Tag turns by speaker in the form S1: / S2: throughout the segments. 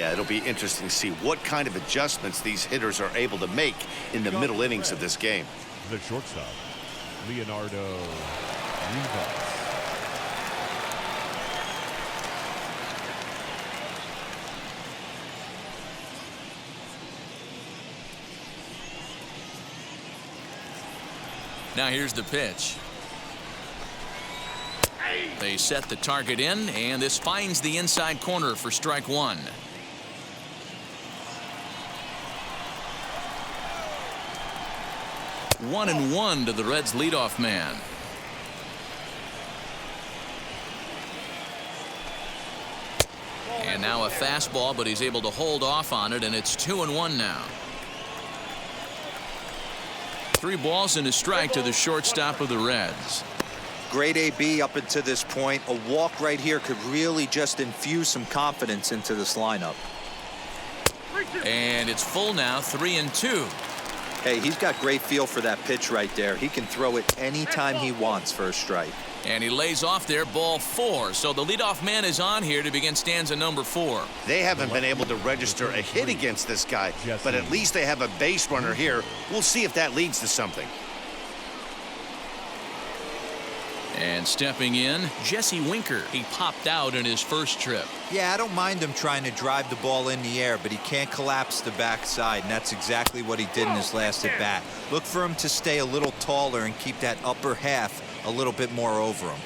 S1: Yeah, it'll be interesting to see what kind of adjustments these hitters are able to make in the middle innings of this game.
S2: The shortstop, Leonardo Rivas.
S3: Now here's the pitch. They set the target in, and this finds the inside corner for strike one. One and one to the Reds leadoff man. And now a fastball, but he's able to hold off on it, and it's 2-1 now. 3 balls and a strike to the shortstop of the Reds.
S4: Great AB up until this point. A walk right here could really just infuse some confidence into this lineup.
S3: And it's full now, 3-2.
S4: Hey, he's got great feel for that pitch right there. He can throw it anytime he wants for a strike.
S3: And he lays off there, ball 4. So the leadoff man is on here to begin stanza number 4.
S1: They haven't been able to register a hit against this guy, but at least they have a base runner here. We'll see if that leads to something.
S3: And stepping in, Jesse Winker. He popped out in his first trip.
S4: Yeah, I don't mind him trying to drive the ball in the air, but he can't collapse the backside, and that's exactly what he did in his last at bat. Look for him to stay a little taller and keep that upper half a little bit more over him.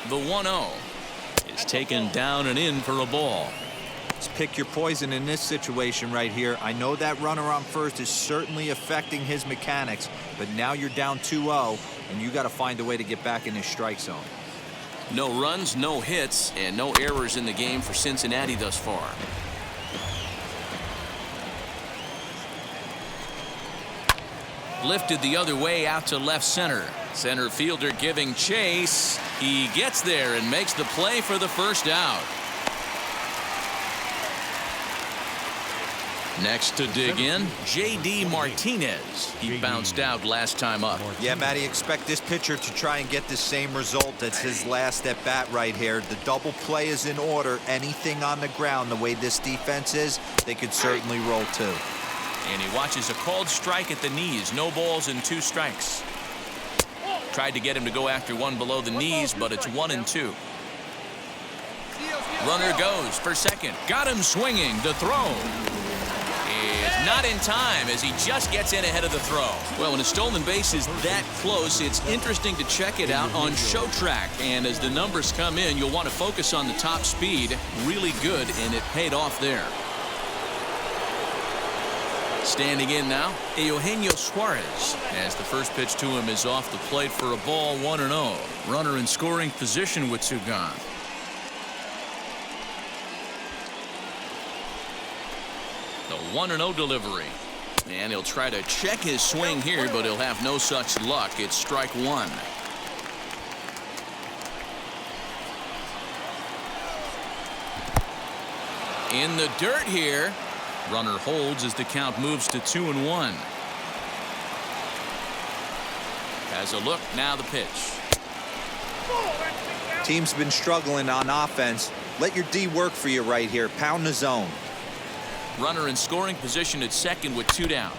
S3: The 1-0 is taken down and in for a ball.
S4: Let's pick your poison in this situation right here. I know that runner on first is certainly affecting his mechanics, but now you're down 2-0, and you got to find a way to get back in his strike zone.
S3: No runs, no hits, and no errors in the game for Cincinnati thus far. Lifted the other way out to left center. Center fielder giving chase. He gets there and makes the play for the first out. Next to dig in, J.D. Martinez. He bounced out last time up.
S4: Yeah, Matty, expect this pitcher to try and get the same result. That's his last at bat right here. The double play is in order. Anything on the ground, the way this defense is, they could certainly roll too.
S3: And he watches a called strike at the knees. No balls and 2 strikes. Tried to get him to go after one below the knees, but it's 1-2. Runner goes for second. Got him swinging. The throw is not in time as he just gets in ahead of the throw. Well, when a stolen base is that close, it's interesting to check it out on Show Track. And as the numbers come in, you'll want to focus on the top speed. Really good, and it paid off there. Standing in now, Eugenio Suarez, as the first pitch to him is off the plate for a ball, 1-0. Runner in scoring position with 2 gone. The 1-0 delivery. And he'll try to check his swing here, but he'll have no such luck. It's strike 1. In the dirt here. Runner holds as the count moves to 2-1. Has a look, now the pitch.
S4: Team's been struggling on offense. Let your D work for you right here. Pound the zone.
S3: Runner in scoring position at second with 2 down.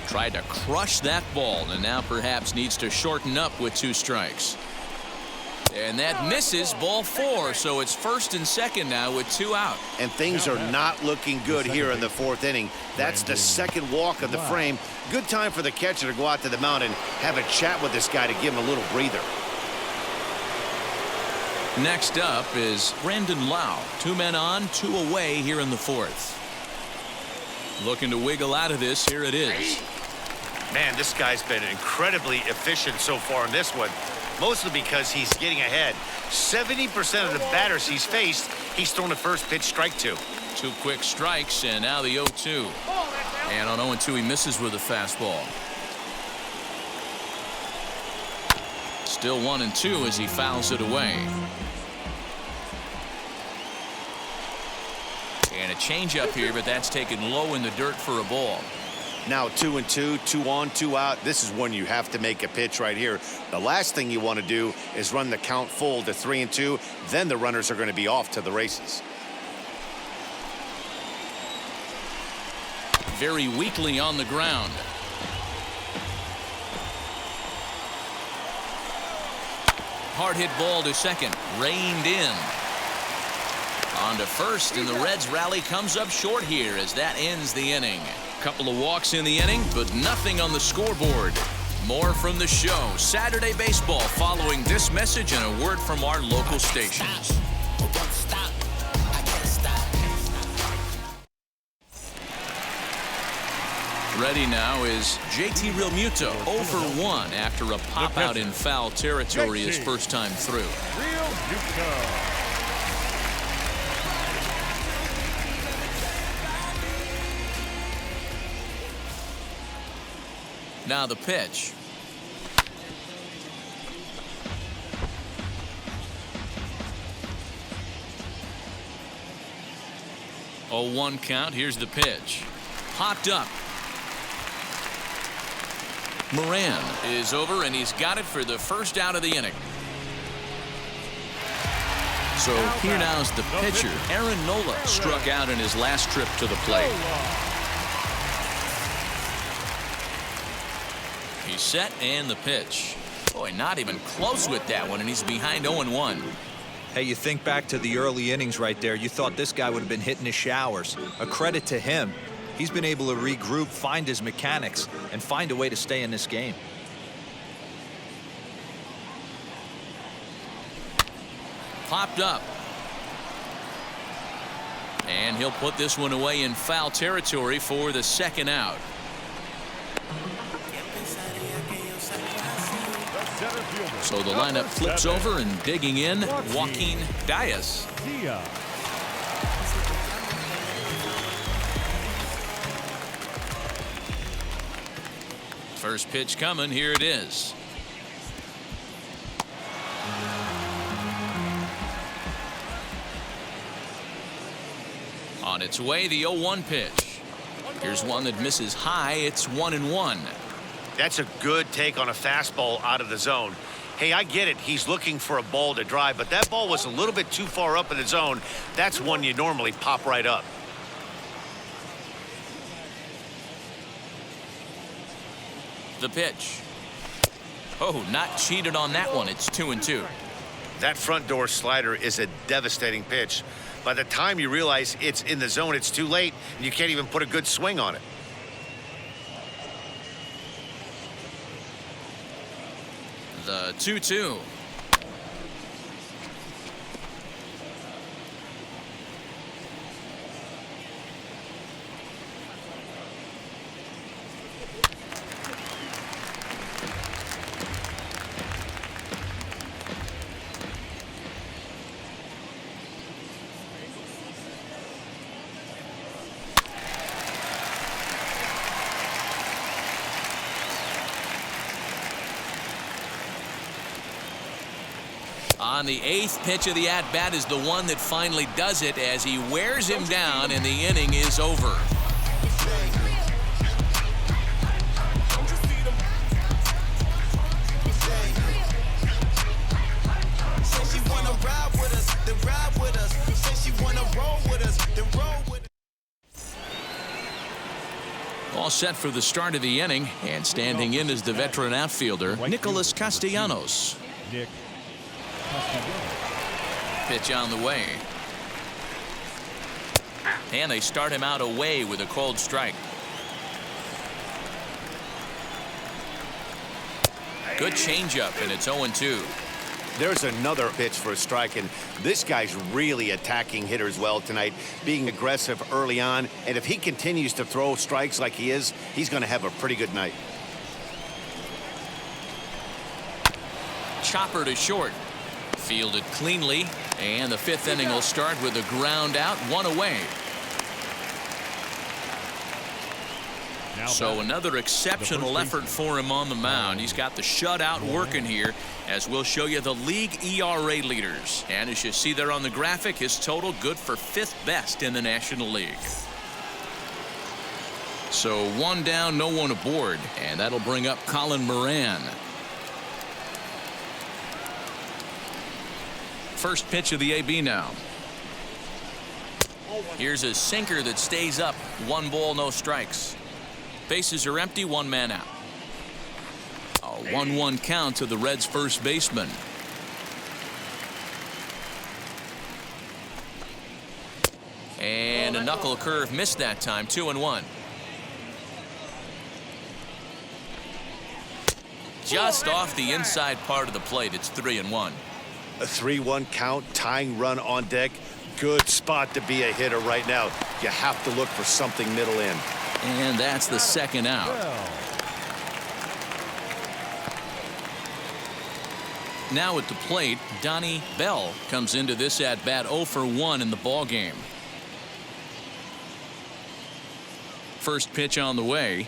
S3: Tried to crush that ball and now perhaps needs to shorten up with 2 strikes. And that misses, ball 4, so it's first and second now with 2 out.
S1: And things are not looking good here in the 4th inning. That's the second walk of the frame. Good time for the catcher to go out to the mound and have a chat with this guy to give him a little breather.
S3: Next up is Brandon Lau. 2 men on, 2 away here in the 4th. Looking to wiggle out of this. Here it is.
S1: Man, this guy's been incredibly efficient so far in this one. Mostly because he's getting ahead. 70% of the batters he's faced, he's thrown a first pitch strike to.
S3: 2 quick strikes, and now the 0-2. And on 0-2, he misses with a fastball. Still 1-2 as he fouls it away. And a changeup here, but that's taken low in the dirt for a ball.
S1: Now 2-2, 2 on, 2 out. This is when you have to make a pitch right here. The last thing you want to do is run the count full to 3-2. Then the runners are going to be off to the races.
S3: Very weakly on the ground. Hard hit ball to second. Reined in. On to first, and the Reds rally comes up short here as that ends the inning. Couple of walks in the inning, but nothing on the scoreboard. More from the show. Saturday Baseball following this message and a word from our local stations. Ready now is JT Realmuto, 0 for 1 after a pop out in foul territory his first time through.
S2: Realmuto.
S3: Now the pitch. Oh, 1 count. Here's the pitch. Popped up. Moran is over, and he's got it for the first out of the inning. So here now's the pitcher. Aaron Nola struck out in his last trip to the plate. He's set, and the pitch. Boy, not even close with that one, and he's behind 0-1.
S4: Hey, you think back to the early innings right there. You thought this guy would have been hitting his showers. A credit to him. He's been able to regroup, find his mechanics, and find a way to stay in this game.
S3: Popped up. And he'll put this one away in foul territory for the second out. So the lineup flips over, and digging in, Joaquin Diaz. First pitch coming. Here it is. On its way, the 0-1 pitch. Here's one that misses high. It's 1-1.
S1: That's a good take on a fastball out of the zone. Hey, I get it. He's looking for a ball to drive, but that ball was a little bit too far up in the zone. That's one you normally pop right up.
S3: The pitch. Oh, not cheated on that one. It's 2-2.
S1: That front door slider is a devastating pitch. By the time you realize it's in the zone, it's too late, and you can't even put a good swing on it.
S3: The 2-2. On the 8th pitch of the at-bat is the one that finally does it as he wears him down, and the inning is over. All set for the start of the inning, and standing in is the veteran outfielder, Nicholas Castellanos.
S2: Nick.
S3: Pitch on the way. And they start him out away with a cold strike. Good changeup, and it's 0-2.
S1: There's another pitch for a strike, and this guy's really attacking hitters well tonight, being aggressive early on, and if he continues to throw strikes like he is, he's going to have a pretty good night.
S3: Chopper to short. Fielded cleanly, and the 5th inning will start with a ground out, 1 away. So another exceptional effort for him on the mound. He's got the shutout working here, as we'll show you the league ERA leaders. And as you see there on the graphic, his total good for 5th best in the National League. So one down, no one aboard, and that'll bring up Colin Moran. First pitch of the AB now. Here's a sinker that stays up. 1 ball, no strikes. Bases are empty, 1 man out. A 1-1 count to the Reds' first baseman. And a knuckle curve missed that time. 2-1. Just off the inside part of the plate. It's 3-1.
S1: A 3-1 count, tying run on deck. Good spot to be a hitter right now. You have to look for something middle in.
S3: And that's the second out. Now at the plate, Donnie Bell comes into this at bat 0 for 1 in the ball game. First pitch on the way.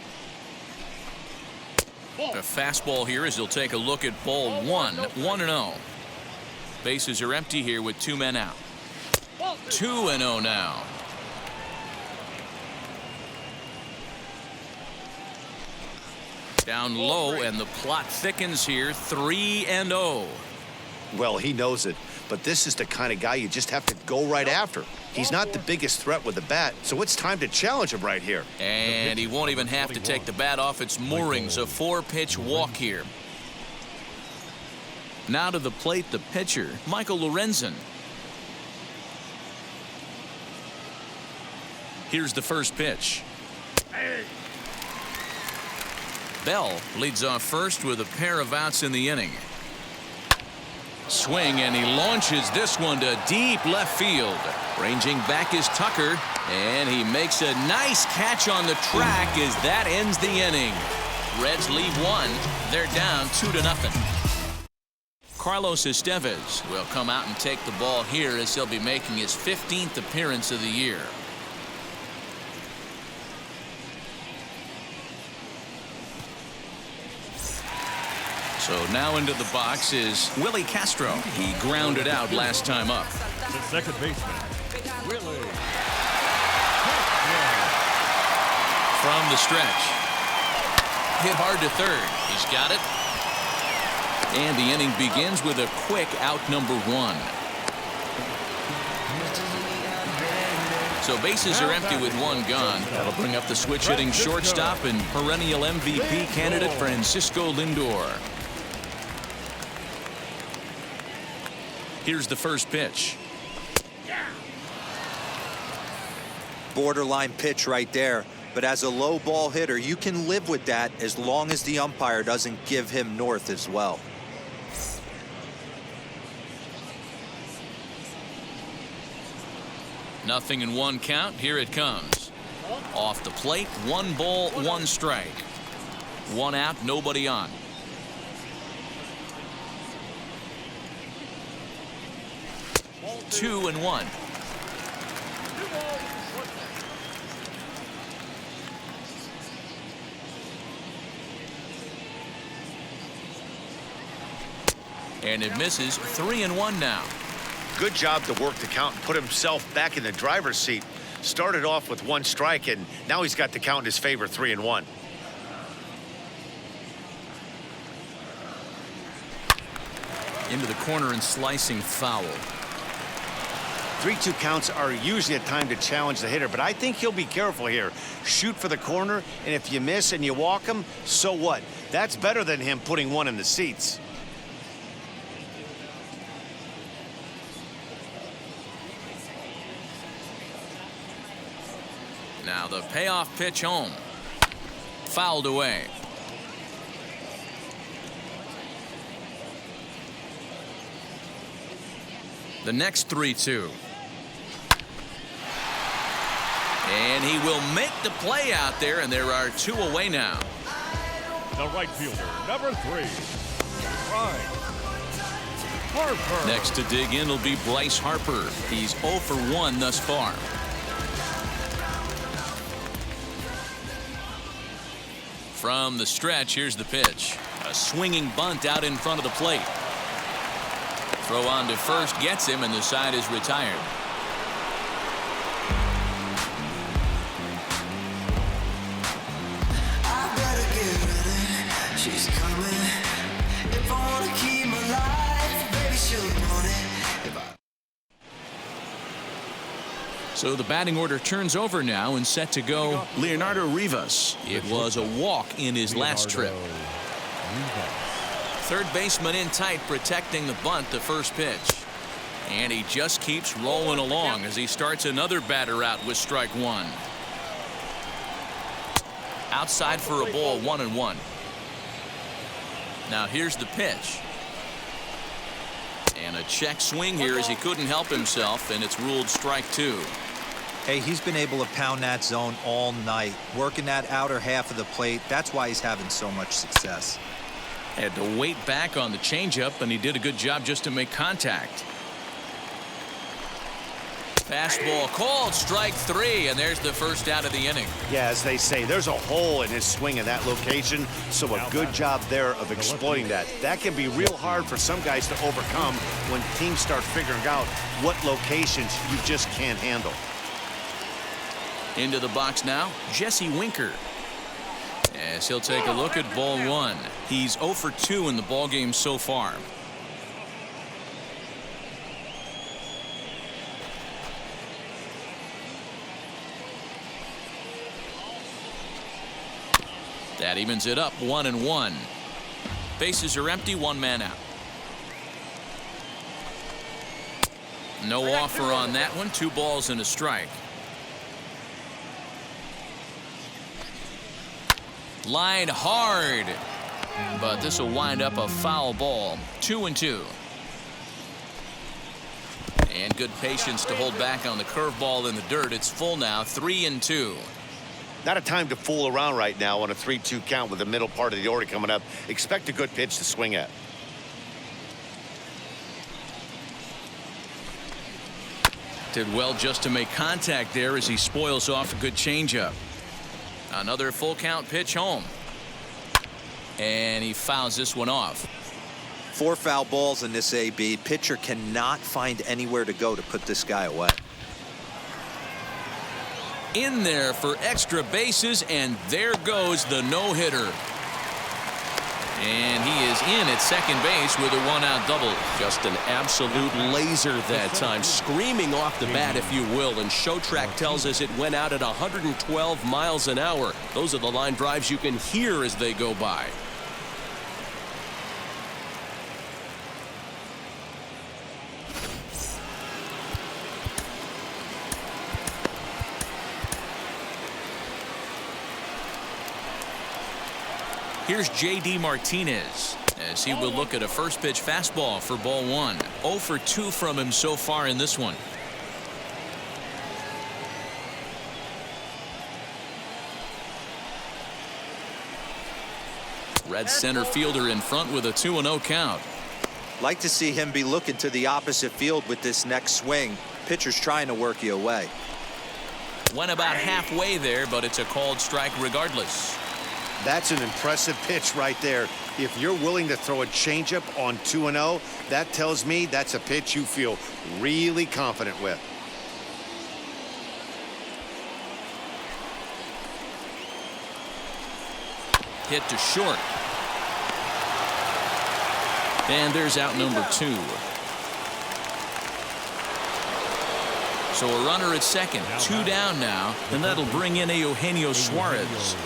S3: A fastball here as he'll take a look at ball 1. 1-0. Bases are empty here with 2 men out. 2-0 now. Down low, and the plot thickens here. 3-0.
S1: Well, he knows it, but this is the kind of guy you just have to go right after. He's not the biggest threat with the bat, so it's time to challenge him right here.
S3: And he won't even have to take the bat off its moorings. A 4-pitch walk here. Now to the plate, the pitcher, Michael Lorenzen. Here's the first pitch. Bell leads off first with a pair of outs in the inning. Swing, and he launches this one to deep left field. Ranging back is Tucker, and he makes a nice catch on the track as that ends the inning. Reds lead 1. They're down 2-0. Carlos Estevez will come out and take the ball here as he'll be making his 15th appearance of the year. So now into the box is Willie Castro. He grounded out last time up.
S2: The second baseman, Willie.
S3: From the stretch. Hit hard to third. He's got it. And the inning begins with a quick out number 1. So bases are empty with 1 gone. That'll bring up the switch hitting shortstop and perennial MVP candidate Francisco Lindor. Here's the first pitch.
S4: Borderline pitch right there. But as a low ball hitter, you can live with that as long as the umpire doesn't give him north as well.
S3: Nothing in 1 count. Here it comes. Off the plate, 1 ball, 1 strike. 1 out, nobody on. Two and 1. And it misses. 3-1 now.
S1: Good job to work the count and put himself back in the driver's seat. Started off with 1 strike, and now he's got the count in his favor, 3-1.
S3: Into the corner and slicing foul.
S1: 3-2 counts are usually a time to challenge the hitter, but I think he'll be careful here. Shoot for the corner, and if you miss and you walk him, so what? That's better than him putting 1 in the seats.
S3: Now the payoff pitch home. Fouled away. The next 3-2. And he will make the play out there, and there are 2 away now.
S2: The right fielder, number 3, Bryce Harper.
S3: Next to dig in will be Bryce Harper. He's 0 for 1 thus far. From the stretch, here's the pitch. A swinging bunt out in front of the plate. Throw on to first gets him, and the side is retired. So the batting order turns over now and set to go Leonardo Rivas. It was a walk in his last trip. Third baseman in tight, protecting the bunt, the first pitch. And he just keeps rolling along as he starts another batter out with strike one. Outside for a ball, 1-1. Now here's the pitch. And a check swing here as he couldn't help himself, and it's ruled strike two.
S4: Hey, he's been able to pound that zone all night, working that outer half of the plate. That's why he's having so much success.
S3: Had to wait back on the changeup, and he did a good job just to make contact. Fastball called, strike three, and there's the first out of the inning.
S1: Yeah, as they say, there's a hole in his swing in that location, so a good job there of exploiting that. That can be real hard for some guys to overcome when teams start figuring out what locations you just can't handle.
S3: Into the box now, Jesse Winker. As he'll take a look at ball one. He's 0 for 2 in the ballgame so far. That evens it up, 1-1. Bases are empty, one man out. No offer on that one, 2 balls and a strike. Line hard, but this will wind up a foul ball. 2-2. And good patience to hold back on the curveball in the dirt. It's full now, 3-2.
S1: Not a time to fool around right now on a 3-2 count with the middle part of the order coming up. Expect a good pitch to swing at.
S3: Did well just to make contact there as he spoils off a good changeup. Another full count pitch home. And he fouls this one off.
S4: 4 foul balls in this AB. Pitcher cannot find anywhere to go to put this guy away.
S3: In there for extra bases, and there goes the no-hitter. And he is in at second base with a 1-out double.
S5: Just an absolute laser that time, screaming off the bat, if you will. And Show Track tells us it went out at 112 miles an hour. Those are the line drives you can hear as they go by. Here's J.D. Martinez as he will look at a first pitch fastball for ball one. 0 for 2 from him so far in this one. Red center fielder in front with a 2-0 count.
S4: Like to see him be looking to the opposite field with this next swing. Pitcher's trying to work you away.
S3: Went about halfway there, but it's a called strike regardless.
S1: That's an impressive pitch right there. If you're willing to throw a changeup on 2-0, that tells me that's a pitch you feel really confident with.
S3: Hit to short. And there's out number 2. So a runner at second, 2 down now, and that'll bring in Eugenio Suarez.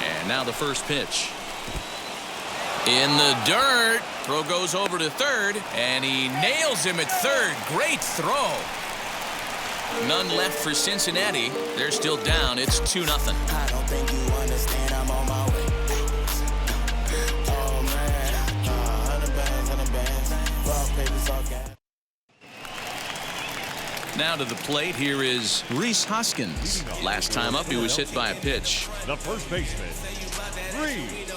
S3: And now the first pitch. In the dirt. Throw goes over to third, and he nails him at third. Great throw. None left for Cincinnati. They're still down. It's 2-0.
S6: I don't think you understand. I'm on my way. Oh man, 100 bands. Rough papers, all gas.
S3: Now to the plate, here is Rhys Hoskins. Last time up, he was hit by a pitch.
S2: The first baseman, Rhys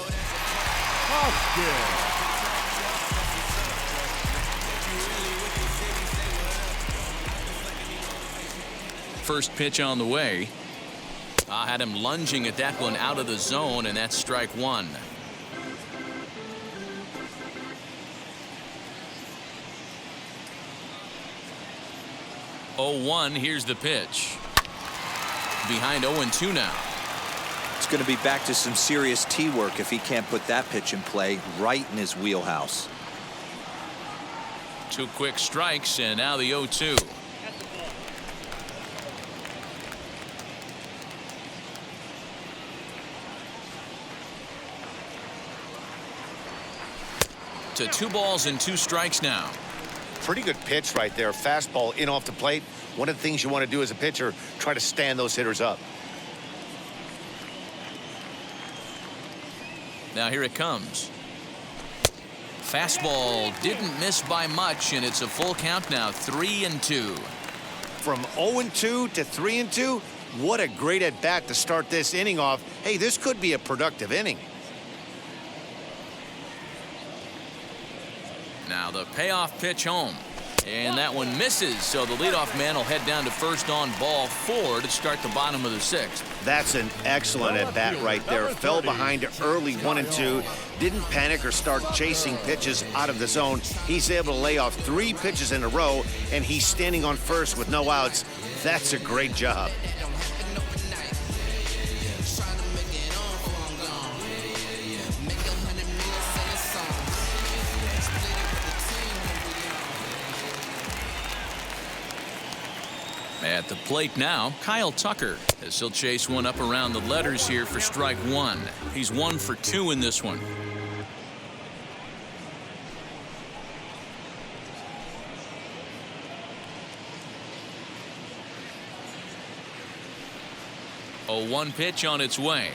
S2: Hoskins.
S3: First pitch on the way. I had him lunging at that one out of the zone, and that's strike 1. Oh, 1. Here's the pitch. Behind 0-2 now.
S4: It's going to be back to some serious tee work if he can't put that pitch in play right in his wheelhouse.
S3: 2 quick strikes, and now the 0-2. To 2 balls and 2 strikes now.
S1: Pretty good pitch right there. Fastball in off the plate. One of the things you want to do as a pitcher, try to stand those hitters up.
S3: Now here it comes. Fastball didn't miss by much, and it's a full count now. 3-2.
S1: From 0-2 to 3-2, what a great at bat to start this inning off. Hey, this could be a productive inning.
S3: Now the payoff pitch home, and that one misses, so the leadoff man will head down to first on ball 4 to start the bottom of the 6th.
S1: That's an excellent at bat right there. Fell behind early 1-2, didn't panic or start chasing pitches out of the zone. He's able to lay off 3 pitches in a row, and he's standing on first with no outs. That's a great job.
S3: At the plate now, Kyle Tucker, as he'll chase one up around the letters here for strike 1. He's 1 for 2 in this one. A 1 pitch on its way.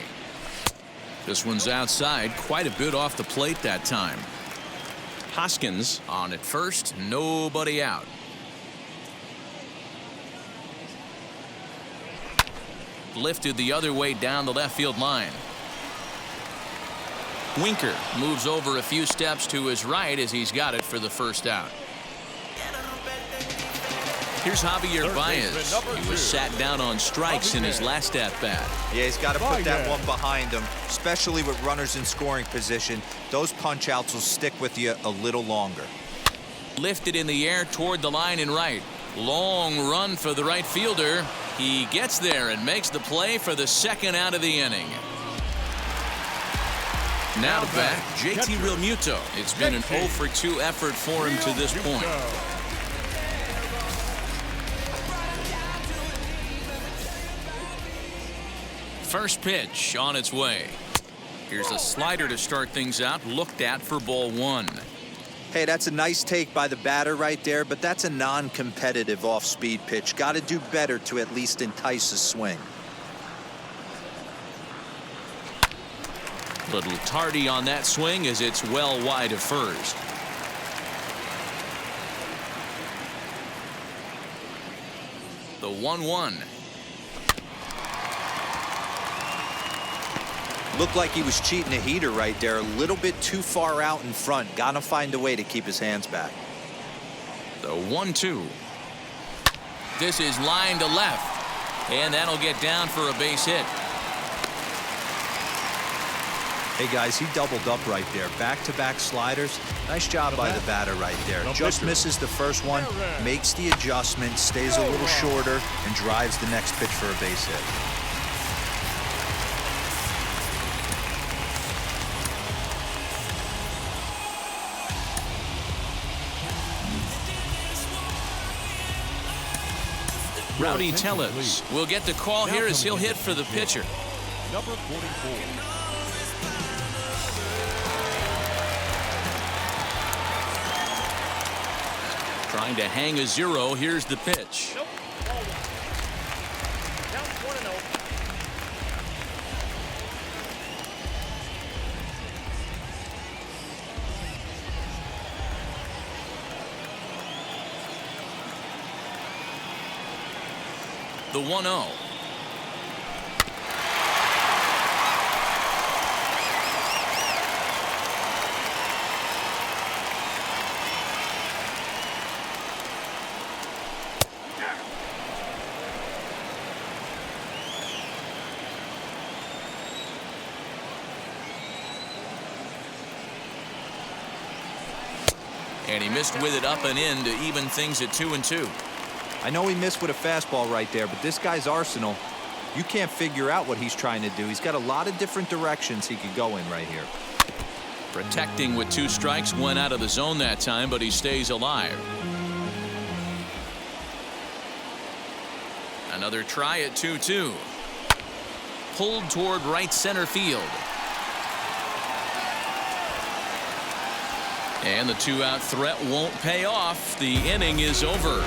S3: This one's outside, quite a bit off the plate that time. Hoskins on at first, nobody out. Lifted the other way down the left field line. Winker moves over a few steps to his right as he's got it for the first out. Here's Javier Baez. He was sat down on strikes in his last at bat.
S4: Yeah, he's got to put that one behind him, especially with runners in scoring position. Those punch outs will stick with you a little longer.
S3: Lifted in the air toward the line and right. Long run for the right fielder. He gets there and makes the play for the 2nd out of the inning. Now to bat, JT Realmuto. It's been an 0 for 2 effort for him to this point. First pitch on its way. Here's a slider to start things out, looked at for ball 1.
S4: Hey, that's a nice take by the batter right there, but that's a non-competitive off-speed pitch. Got to do better to at least entice a swing.
S3: Little tardy on that swing as it's well wide of first. The 1-1.
S4: Looked like he was cheating a heater right there, a little bit too far out in front. Got to find a way to keep his hands back.
S3: The 1-2. This is line to left, and that'll get down for a base hit.
S4: Hey guys, he doubled up right there. Back-to-back sliders. Nice job by the batter right there. Just misses the first one, makes the adjustment, stays a little shorter, and drives the next pitch for a base hit.
S3: Rowdy Tellez will get the call here as he'll hit for the pitcher.
S2: Number 44.
S3: Trying to hang a 0. Here's the pitch.
S7: Nope. Down 1-0.
S3: The 1-0. And he missed with it up and in to even things at 2-2.
S4: I know he missed with a fastball right there, but this guy's arsenal You can't figure out what he's trying to do. He's got a lot of different directions he could go in right here.
S3: Protecting with 2 strikes, went out of the zone that time, but he stays alive. Another try at 2-2. Pulled toward right center field. And the 2-out threat won't pay off. The inning is over.